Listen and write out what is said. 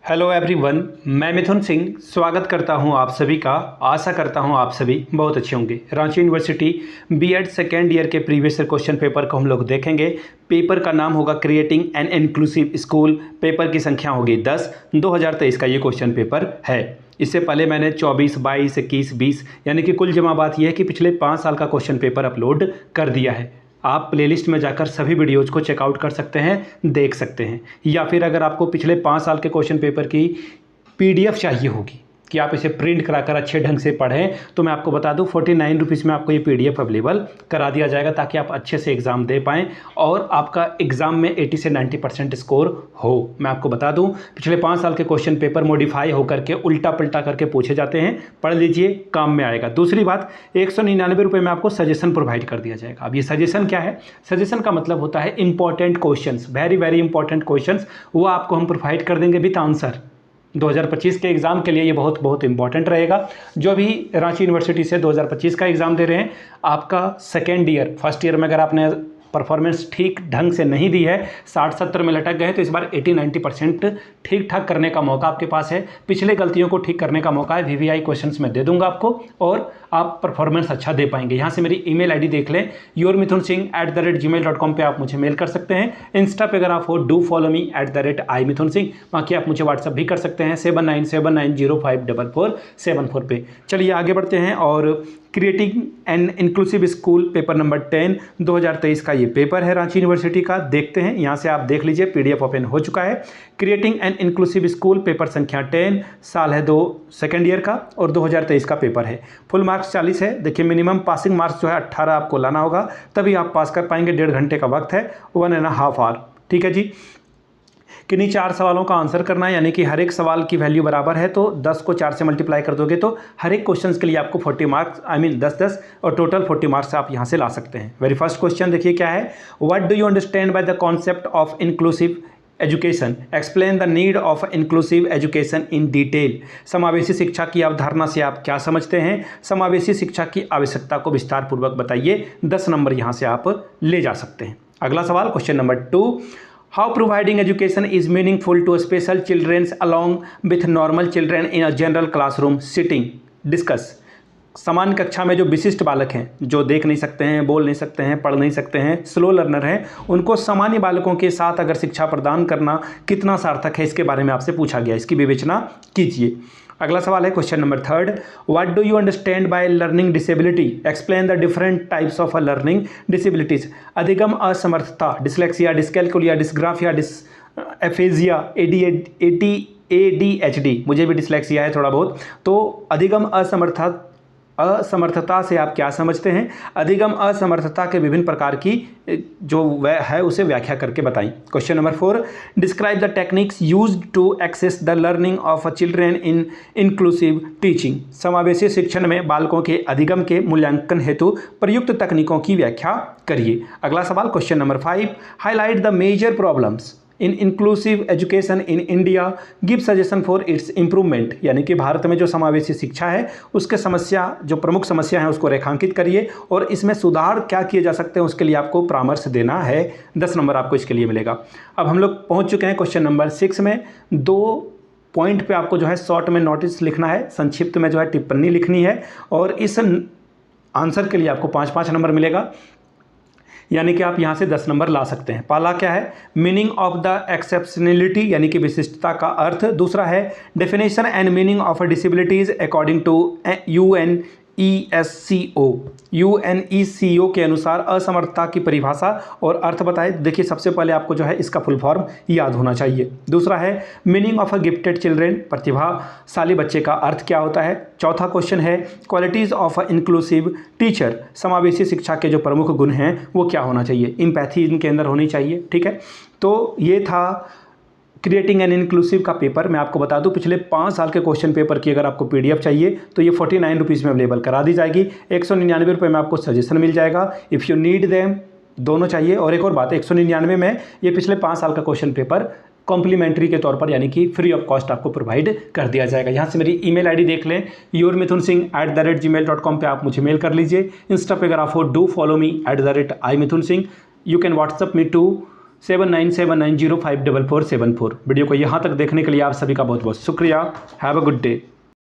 Hello everyone, मैं मिथुन सिंह स्वागत करता हूं आप सभी का। आशा करता हूं आप सभी बहुत अच्छे होंगे। Ranchi university BEd second year के प्रीवियस ईयर क्वेश्चन पेपर को हम लोग देखेंगे। पेपर का नाम होगा क्रिएटिंग एन इंक्लूसिव स्कूल। पेपर की संख्या होगी 10। 2023 का ये क्वेश्चन पेपर है। इससे पहले मैंने 24, 22, 21, 20 यानी कि कुल जमा बात यह है कि पिछले 5 साल का क्वेश्चन पेपर अपलोड कर दिया है। आप प्लेलिस्ट में जाकर सभी वीडियोज़ को चेकआउट कर सकते हैं, देख सकते हैं। या फिर अगर आपको पिछले 5 साल के क्वेश्चन पेपर की पीडीएफ चाहिए होगी कि आप इसे प्रिंट कराकर अच्छे ढंग से पढ़ें, तो मैं आपको बता दूं 49 रुपीज़ में आपको ये पीडीएफ अवेलेबल करा दिया जाएगा ताकि आप अच्छे से एग्ज़ाम दे पाएँ और आपका एग्ज़ाम में 80 से 90% स्कोर हो। मैं आपको बता दूं पिछले 5 साल के क्वेश्चन पेपर मॉडिफाई होकर के उल्टा पलटा करके पूछे जाते हैं। पढ़ लीजिए, काम में आएगा। दूसरी बात, 199 रुपये में आपको सजेशन प्रोवाइड कर दिया जाएगा। अब ये सजेशन क्या है? सजेशन का मतलब होता है important questions, very very important questions, वो आपको हम प्रोवाइड कर देंगे विद आंसर। 2025 के एग्ज़ाम के लिए ये बहुत बहुत इंपॉर्टेंट रहेगा। जो भी रांची यूनिवर्सिटी से 2025 का एग्ज़ाम दे रहे हैं, आपका सेकेंड ईयर, फर्स्ट ईयर में अगर आपने परफॉर्मेंस ठीक ढंग से नहीं दी है, 60-70 में लटक गए, तो इस बार 80-90% ठीक ठाक करने का मौका आपके पास है। पिछले गलतियों को ठीक करने का मौका है। वीवीआई क्वेश्चंस में दे दूंगा आपको और आप परफॉर्मेंस अच्छा दे पाएंगे। यहाँ से मेरी ईमेल आईडी देख लें, yourmithunsingh@gmail.com पे आप मुझे मेल कर सकते हैं। इंस्टा पे अगर आप हो, डू फॉलो मी @iMithunSingh। बाकी आप मुझे व्हाट्सअप भी कर सकते हैं 7979054474 पे। चलिए आगे बढ़ते हैं और creating an inclusive school paper number 10 2023 का ये पेपर है रांची यूनिवर्सिटी का। देखते हैं, यहाँ से आप देख लीजिए, पीडीएफ ओपन हो चुका है। Creating an inclusive school paper संख्या 10, साल है 2 सेकेंड ईयर का और 2023 का पेपर है। फुल मार्क्स 40 है। देखिए, मिनिमम पासिंग मार्क्स जो है 18 आपको लाना होगा, तभी आप पास कर पाएंगे। 1.5 घंटे का वक्त है, 1.5 आवर। ठीक है जी। किन्हीं 4 सवालों का आंसर करना है, यानी कि हर एक सवाल की वैल्यू बराबर है, तो 10 को 4 से मल्टीप्लाई कर दोगे तो हर एक क्वेश्चन के लिए आपको 40 मार्क्स, 10-10 और टोटल 40 मार्क्स आप यहाँ से ला सकते हैं। वेरी फर्स्ट क्वेश्चन देखिए क्या है। What do you understand by the concept of inclusive education? Explain the need of inclusive education in detail. समावेशी शिक्षा की अवधारणा से आप क्या समझते हैं? समावेशी शिक्षा की आवश्यकता को विस्तार पूर्वक बताइए। 10 नंबर यहाँ से आप ले जा सकते हैं। अगला सवाल, question number 2, How providing education is meaningful to special children along with normal children in a general classroom sitting? Discuss. सामान्य कक्षा में जो विशिष्ट बालक हैं, जो देख नहीं सकते हैं, बोल नहीं सकते हैं, पढ़ नहीं सकते हैं, स्लो लर्नर हैं, उनको सामान्य बालकों के साथ अगर शिक्षा प्रदान करना कितना सार्थक है, इसके बारे में आपसे पूछा गया। इसकी विवेचना कीजिए। अगला सवाल है question number 3, what do you understand by learning disability? Explain the different types of learning disabilities. अधिगम असमर्थता, dyslexia, dyscalculia, dysgraphia, aphasia, ADHD, मुझे भी डिसलेक्सिया है थोड़ा बहुत। तो अधिगम असमर्थता से आप क्या समझते हैं? अधिगम असमर्थता के विभिन्न प्रकार की जो वह है उसे व्याख्या करके बताएं। Question number 4, describe the techniques used to access the learning of children in inclusive teaching. समावेशी शिक्षण में बालकों के अधिगम के मूल्यांकन हेतु प्रयुक्त तकनीकों की व्याख्या करिए। अगला सवाल, question number 5, highlight the major problems in inclusive education in India, give suggestion for its improvement. यानी कि भारत में जो समावेशी शिक्षा है उसके समस्या, जो प्रमुख समस्या है उसको रेखांकित करिए और इसमें सुधार क्या किए जा सकते हैं उसके लिए आपको परामर्श देना है। 10 नंबर आपको इसके लिए मिलेगा। अब हम लोग पहुंच चुके हैं क्वेश्चन नंबर 6 में। 2 पॉइंट पे आपको जो है शॉर्ट में नोटिस लिखना है, संक्षिप्त में जो है टिप्पणी लिखनी है और इस आंसर के लिए आपको 5-5 नंबर मिलेगा, यानी कि आप यहाँ से 10 नंबर ला सकते हैं। पहला क्या है? मीनिंग ऑफ द एक्सेप्शनलिटी, यानी कि विशिष्टता का अर्थ। दूसरा है definition and meaning of disabilities according to UNESCO के अनुसार असमर्थता की परिभाषा और अर्थ बताए। देखिए, सबसे पहले आपको जो है इसका फुल फॉर्म याद होना चाहिए। दूसरा है meaning of a gifted children, प्रतिभाशाली बच्चे का अर्थ क्या होता है। चौथा क्वेश्चन है qualities of a inclusive teacher, समावेशी शिक्षा के जो प्रमुख गुण हैं वो क्या होना चाहिए। एम्पैथी इनके अंदर होनी चाहिए। ठीक है, तो ये था क्रिएटिंग एन इंक्लूसिव का पेपर। मैं आपको बता दूं पिछले 5 साल के क्वेश्चन पेपर की अगर आपको पीडीएफ चाहिए तो ये 49 रुपीज़ में अवेलेबल करा दी जाएगी। 199 रुपये में आपको सजेशन मिल जाएगा। इफ़ यू नीड देम, दोनों चाहिए। और एक और बात, 199 में ये पिछले 5 साल का क्वेश्चन पेपर कॉम्प्लीमेंट्री के तौर पर, यानी कि फ्री ऑफ कॉस्ट आपको प्रोवाइड कर दिया जाएगा। यहाँ से मेरी ईमेल आईडी देख लें, yourmithunSingh@gmail.com पे आप मुझे मेल कर लीजिए। इंस्टा पे अगर आप हो, do follow me @iMithunSingh। You can WhatsApp me to 7979054474। Video को यहाँ तक देखने के लिए आप सभी का बहुत बहुत शुक्रिया। Have a good day.